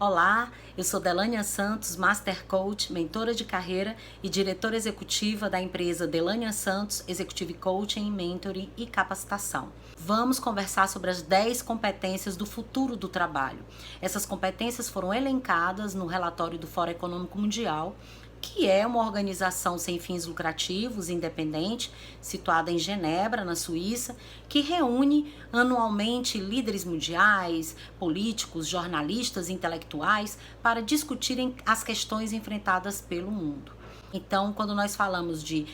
Olá, eu sou Delânia Santos, Master Coach, mentora de carreira e diretora executiva da empresa Delânia Santos, Executive Coaching, Mentoring e Capacitação. Vamos conversar sobre as 10 competências do futuro do trabalho. Essas competências foram elencadas no relatório do Fórum Econômico Mundial, que é uma organização sem fins lucrativos, independente, situada em Genebra, na Suíça, que reúne anualmente líderes mundiais, políticos, jornalistas, intelectuais, para discutirem as questões enfrentadas pelo mundo. Então, quando nós falamos de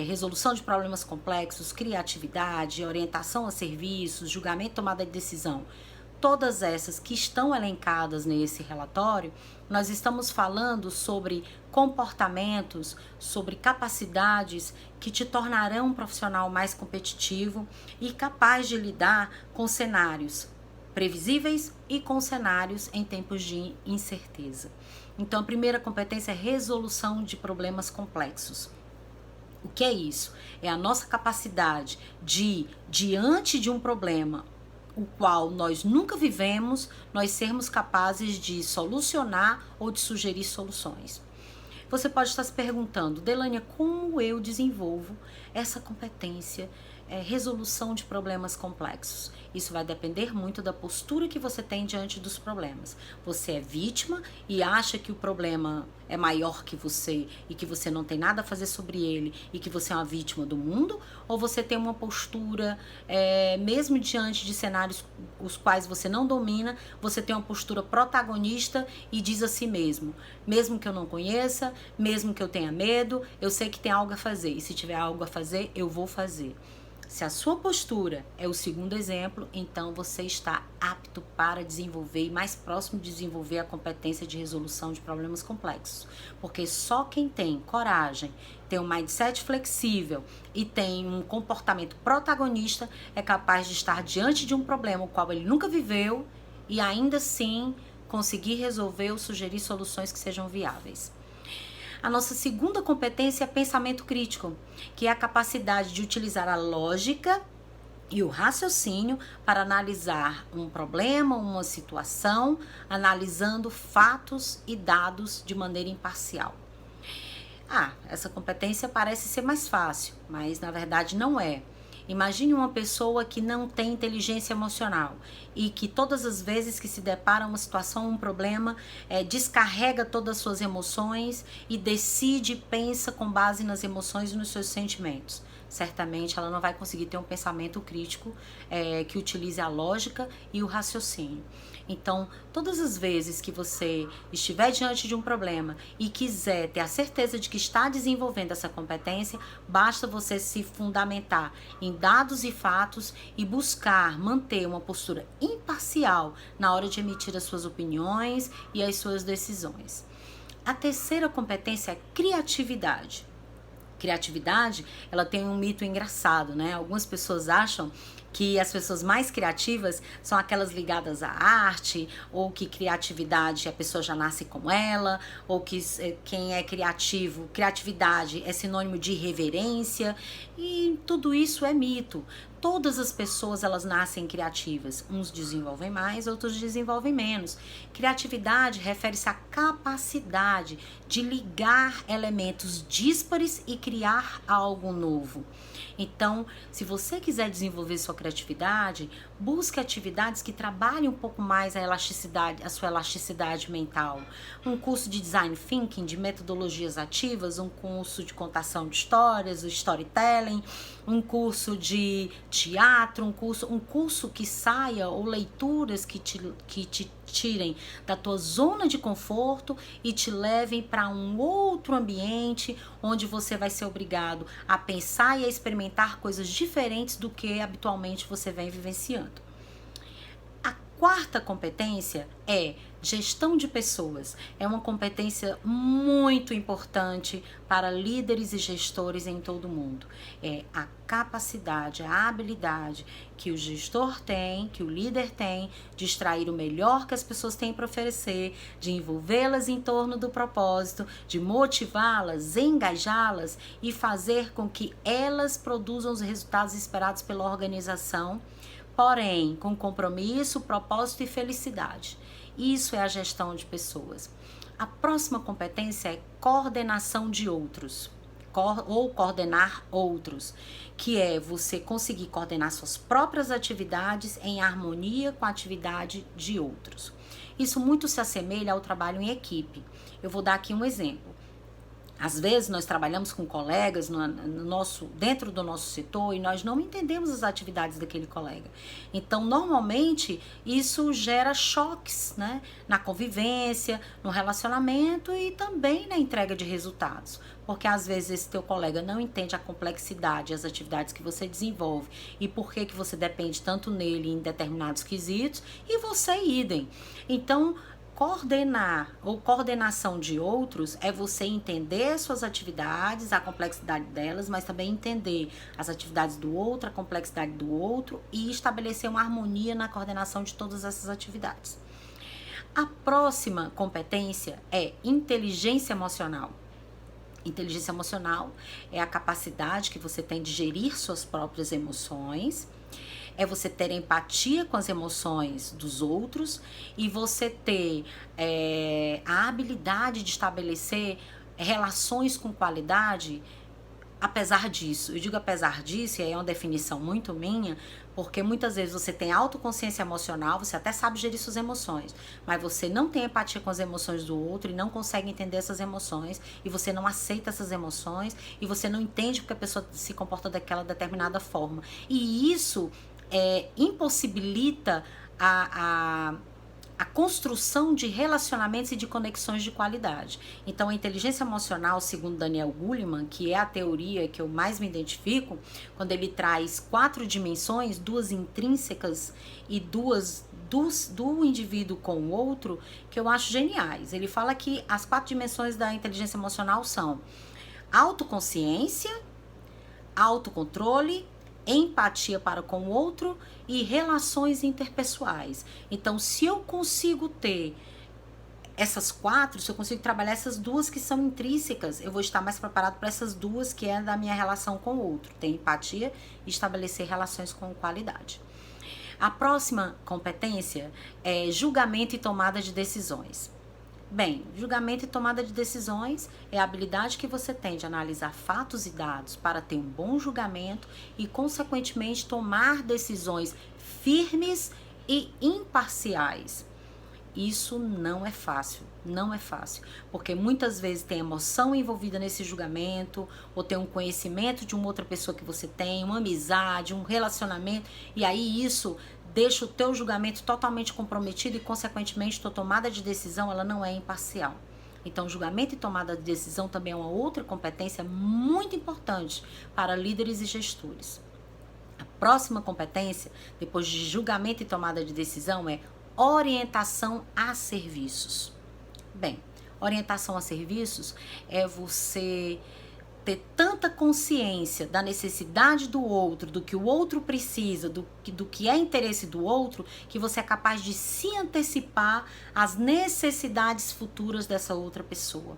resolução de problemas complexos, criatividade, orientação a serviços, julgamento e tomada de decisão, todas essas que estão elencadas nesse relatório, nós estamos falando sobre comportamentos, sobre capacidades que te tornarão um profissional mais competitivo e capaz de lidar com cenários previsíveis e com cenários em tempos de incerteza. Então, a primeira competência é resolução de problemas complexos. O que é isso? É a nossa capacidade de, diante de um problema o qual nós nunca vivemos, nós sermos capazes de solucionar ou de sugerir soluções. Você pode estar se perguntando, Delânia, como eu desenvolvo essa competência, resolução de problemas complexos? Isso vai depender muito da postura que você tem diante dos problemas. Você é vítima e acha que o problema é maior que você e que você não tem nada a fazer sobre ele e que você é uma vítima do mundo? Ou você tem uma postura, mesmo diante de cenários os quais você não domina, você tem uma postura protagonista e diz a si mesmo que eu não conheça, mesmo que eu tenha medo, eu sei que tem algo a fazer e se tiver algo a fazer, eu vou fazer. Se a sua postura é o segundo exemplo, então você está apto para desenvolver e mais próximo de desenvolver a competência de resolução de problemas complexos. Porque só quem tem coragem, tem um mindset flexível e tem um comportamento protagonista é capaz de estar diante de um problema o qual ele nunca viveu e ainda assim conseguir resolver ou sugerir soluções que sejam viáveis. A nossa segunda competência é pensamento crítico, que é a capacidade de utilizar a lógica e o raciocínio para analisar um problema, uma situação, analisando fatos e dados de maneira imparcial. Essa competência parece ser mais fácil, mas na verdade não é. Imagine uma pessoa que não tem inteligência emocional e que todas as vezes que se depara uma situação, um problema, descarrega todas as suas emoções e decide, pensa com base nas emoções e nos seus sentimentos. Certamente ela não vai conseguir ter um pensamento crítico que utilize a lógica e o raciocínio. Então, todas as vezes que você estiver diante de um problema e quiser ter a certeza de que está desenvolvendo essa competência, basta você se fundamentar em dados e fatos e buscar manter uma postura imparcial na hora de emitir as suas opiniões e as suas decisões. A terceira competência é criatividade. Criatividade, ela tem um mito engraçado, né? Algumas pessoas acham que as pessoas mais criativas são aquelas ligadas à arte, ou que criatividade a pessoa já nasce com ela, ou que quem é criativo, criatividade é sinônimo de irreverência, e tudo isso é mito. Todas as pessoas, elas nascem criativas. Uns desenvolvem mais, outros desenvolvem menos. Criatividade refere-se à capacidade de ligar elementos díspares e criar algo novo. Então, se você quiser desenvolver sua criatividade, busque atividades que trabalhem um pouco mais a sua elasticidade mental. Um curso de design thinking, de metodologias ativas, um curso de contação de histórias, o storytelling, um curso de teatro, um curso que saia, ou leituras que te tirem da tua zona de conforto e te levem para um outro ambiente onde você vai ser obrigado a pensar e a experimentar coisas diferentes do que habitualmente você vem vivenciando. A quarta competência é gestão de pessoas. É uma competência muito importante para líderes e gestores em todo o mundo. É a capacidade, a habilidade que o gestor tem, que o líder tem, de extrair o melhor que as pessoas têm para oferecer, de envolvê-las em torno do propósito, de motivá-las, engajá-las e fazer com que elas produzam os resultados esperados pela organização, porém com compromisso, propósito e felicidade. Isso é a gestão de pessoas. A próxima competência é coordenação de outros, ou coordenar outros, que é você conseguir coordenar suas próprias atividades em harmonia com a atividade de outros. Isso muito se assemelha ao trabalho em equipe. Eu vou dar aqui um exemplo. Às vezes nós trabalhamos com colegas dentro do nosso setor e nós não entendemos as atividades daquele colega. Então, normalmente, isso gera choques, né? Na convivência, no relacionamento e também na entrega de resultados. Porque às vezes esse teu colega não entende a complexidade, as atividades que você desenvolve e por que você depende tanto nele em determinados quesitos e você idem. Então, coordenar ou coordenação de outros é você entender suas atividades, a complexidade delas, mas também entender as atividades do outro, a complexidade do outro e estabelecer uma harmonia na coordenação de todas essas atividades. A próxima competência é inteligência emocional. Inteligência emocional é a capacidade que você tem de gerir suas próprias emoções, é você ter empatia com as emoções dos outros e você ter a habilidade de estabelecer relações com qualidade. Apesar disso, eu digo apesar disso, e aí é uma definição muito minha, porque muitas vezes você tem autoconsciência emocional, você até sabe gerir suas emoções, mas você não tem empatia com as emoções do outro e não consegue entender essas emoções, e você não aceita essas emoções, e você não entende porque a pessoa se comporta daquela determinada forma. E isso impossibilita a construção de relacionamentos e de conexões de qualidade. Então, a inteligência emocional, segundo Daniel Goleman, que é a teoria que eu mais me identifico, quando ele traz 4 dimensões, 2 intrínsecas e 2 do indivíduo com o outro, que eu acho geniais. Ele fala que as 4 dimensões da inteligência emocional são autoconsciência, autocontrole, empatia para com o outro e relações interpessoais. Então, se eu consigo ter essas 4, se eu consigo trabalhar essas 2 que são intrínsecas, eu vou estar mais preparado para essas 2 que é da minha relação com o outro. Ter empatia e estabelecer relações com qualidade. A próxima competência é julgamento e tomada de decisões. Bem, julgamento e tomada de decisões é a habilidade que você tem de analisar fatos e dados para ter um bom julgamento e, consequentemente, tomar decisões firmes e imparciais. Isso não é fácil, não é fácil, porque muitas vezes tem emoção envolvida nesse julgamento, ou tem um conhecimento de uma outra pessoa que você tem, uma amizade, um relacionamento, e aí isso deixa o teu julgamento totalmente comprometido e, consequentemente, tua tomada de decisão ela não é imparcial. Então, julgamento e tomada de decisão também é uma outra competência muito importante para líderes e gestores. A próxima competência, depois de julgamento e tomada de decisão, é orientação a serviços. Bem, orientação a serviços é você ter tanta consciência da necessidade do outro, do que o outro precisa, do que é interesse do outro, que você é capaz de se antecipar às necessidades futuras dessa outra pessoa.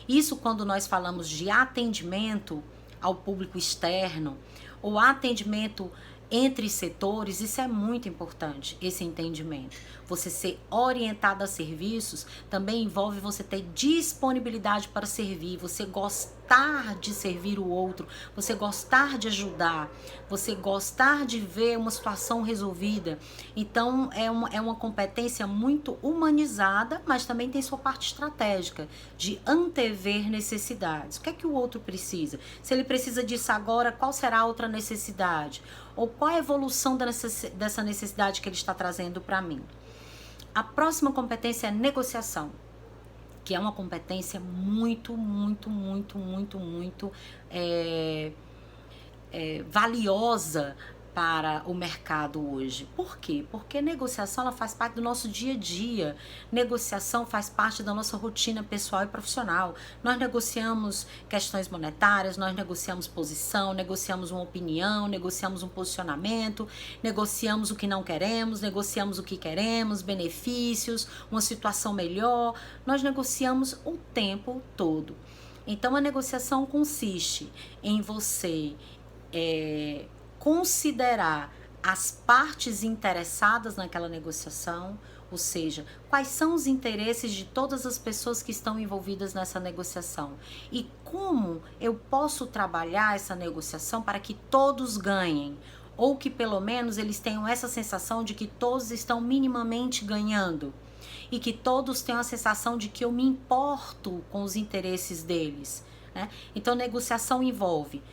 Isso quando nós falamos de atendimento ao público externo, ou atendimento entre setores, isso é muito importante, esse entendimento. Você ser orientado a serviços também envolve você ter disponibilidade para servir, você gostar de servir o outro, você gostar de ajudar, você gostar de ver uma situação resolvida. Então, é uma competência muito humanizada, mas também tem sua parte estratégica, de antever necessidades. O que é que o outro precisa? Se ele precisa disso agora, qual será a outra necessidade? Ou qual a evolução dessa necessidade que ele está trazendo para mim? A próxima competência é negociação, que é uma competência muito valiosa para o mercado hoje. Por quê? Porque negociação ela faz parte do nosso dia a dia. Negociação faz parte da nossa rotina pessoal e profissional. Nós negociamos questões monetárias, nós negociamos posição, negociamos uma opinião, negociamos um posicionamento, negociamos o que não queremos, negociamos o que queremos, benefícios, uma situação melhor. Nós negociamos o tempo todo. Então, a negociação consiste em você considerar as partes interessadas naquela negociação, Ou seja, quais são os interesses de todas as pessoas que estão envolvidas nessa negociação e como eu posso trabalhar essa negociação para que todos ganhem, ou que pelo menos eles tenham essa sensação de que todos estão minimamente ganhando e que todos tenham a sensação de que eu me importo com os interesses deles, né? Então, negociação envolve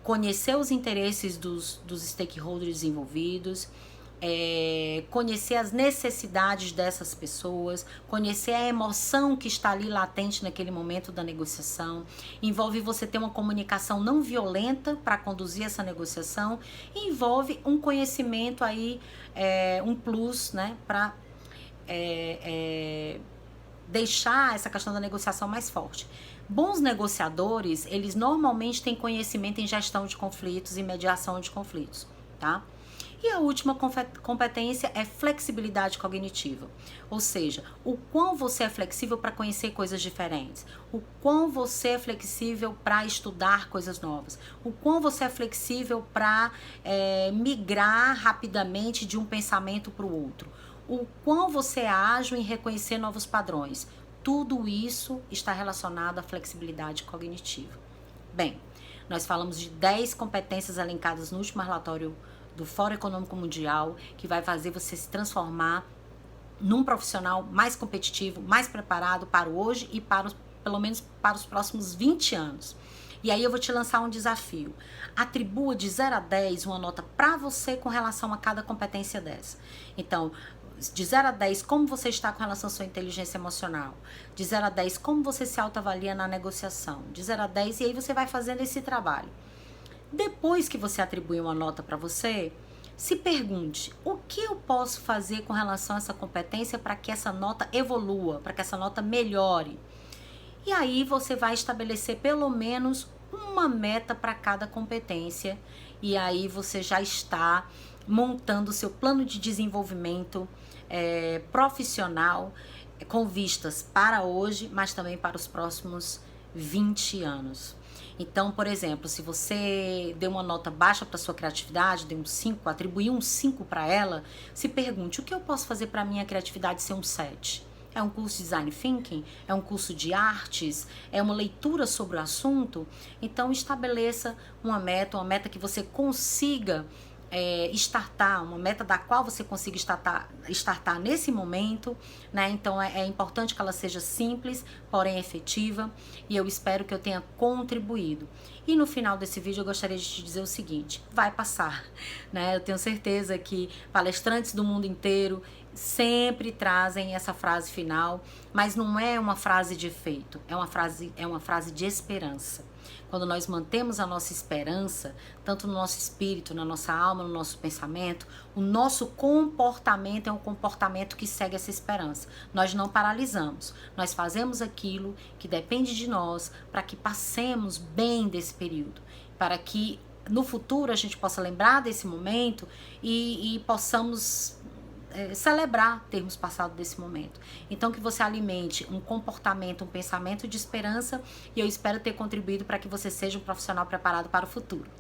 conhecer os interesses dos stakeholders envolvidos, conhecer as necessidades dessas pessoas, conhecer a emoção que está ali latente naquele momento da negociação. Envolve você ter uma comunicação não violenta para conduzir essa negociação, e envolve um conhecimento aí, um plus, né, para deixar essa questão da negociação mais forte. Bons negociadores, eles normalmente têm conhecimento em gestão de conflitos e mediação de conflitos, tá? E a última competência é flexibilidade cognitiva, ou seja, o quão você é flexível para conhecer coisas diferentes, o quão você é flexível para estudar coisas novas, o quão você é flexível para migrar rapidamente de um pensamento para o outro, o quão você é ágil em reconhecer novos padrões. Tudo isso está relacionado à flexibilidade cognitiva. Bem, nós falamos de 10 competências elencadas no último relatório do Fórum Econômico Mundial, que vai fazer você se transformar num profissional mais competitivo, mais preparado para o hoje e pelo menos para os próximos 20 anos. E aí eu vou te lançar um desafio. Atribua de 0 a 10 uma nota para você com relação a cada competência dessa. Então, de 0 a 10, como você está com relação à sua inteligência emocional? De 0 a 10, como você se autoavalia na negociação? De 0 a 10, e aí você vai fazendo esse trabalho. Depois que você atribui uma nota para você, se pergunte: o que eu posso fazer com relação a essa competência para que essa nota evolua, para que essa nota melhore? E aí você vai estabelecer pelo menos uma meta para cada competência, e aí você já está montando o seu plano de desenvolvimento profissional com vistas para hoje, mas também para os próximos 20 anos. Então, por exemplo, se você deu uma nota baixa para sua criatividade, deu um 5, atribuiu um 5 para ela, se pergunte: o que eu posso fazer para a minha criatividade ser um 7? É um curso de design thinking? É um curso de artes? É uma leitura sobre o assunto? Então, estabeleça uma meta que você consiga startar, uma meta da qual você consiga startar nesse momento, né? Então é importante que ela seja simples, porém efetiva, e eu espero que eu tenha contribuído. E no final desse vídeo eu gostaria de te dizer o seguinte: vai passar, né? Eu tenho certeza que palestrantes do mundo inteiro sempre trazem essa frase final, mas não é uma frase de efeito, é uma frase de esperança. Quando nós mantemos a nossa esperança, tanto no nosso espírito, na nossa alma, no nosso pensamento, o nosso comportamento é um comportamento que segue essa esperança. Nós não paralisamos, nós fazemos aquilo que depende de nós para que passemos bem desse período, para que no futuro a gente possa lembrar desse momento e possamos celebrar termos passado desse momento. Então, que você alimente um comportamento, um pensamento de esperança, e eu espero ter contribuído para que você seja um profissional preparado para o futuro.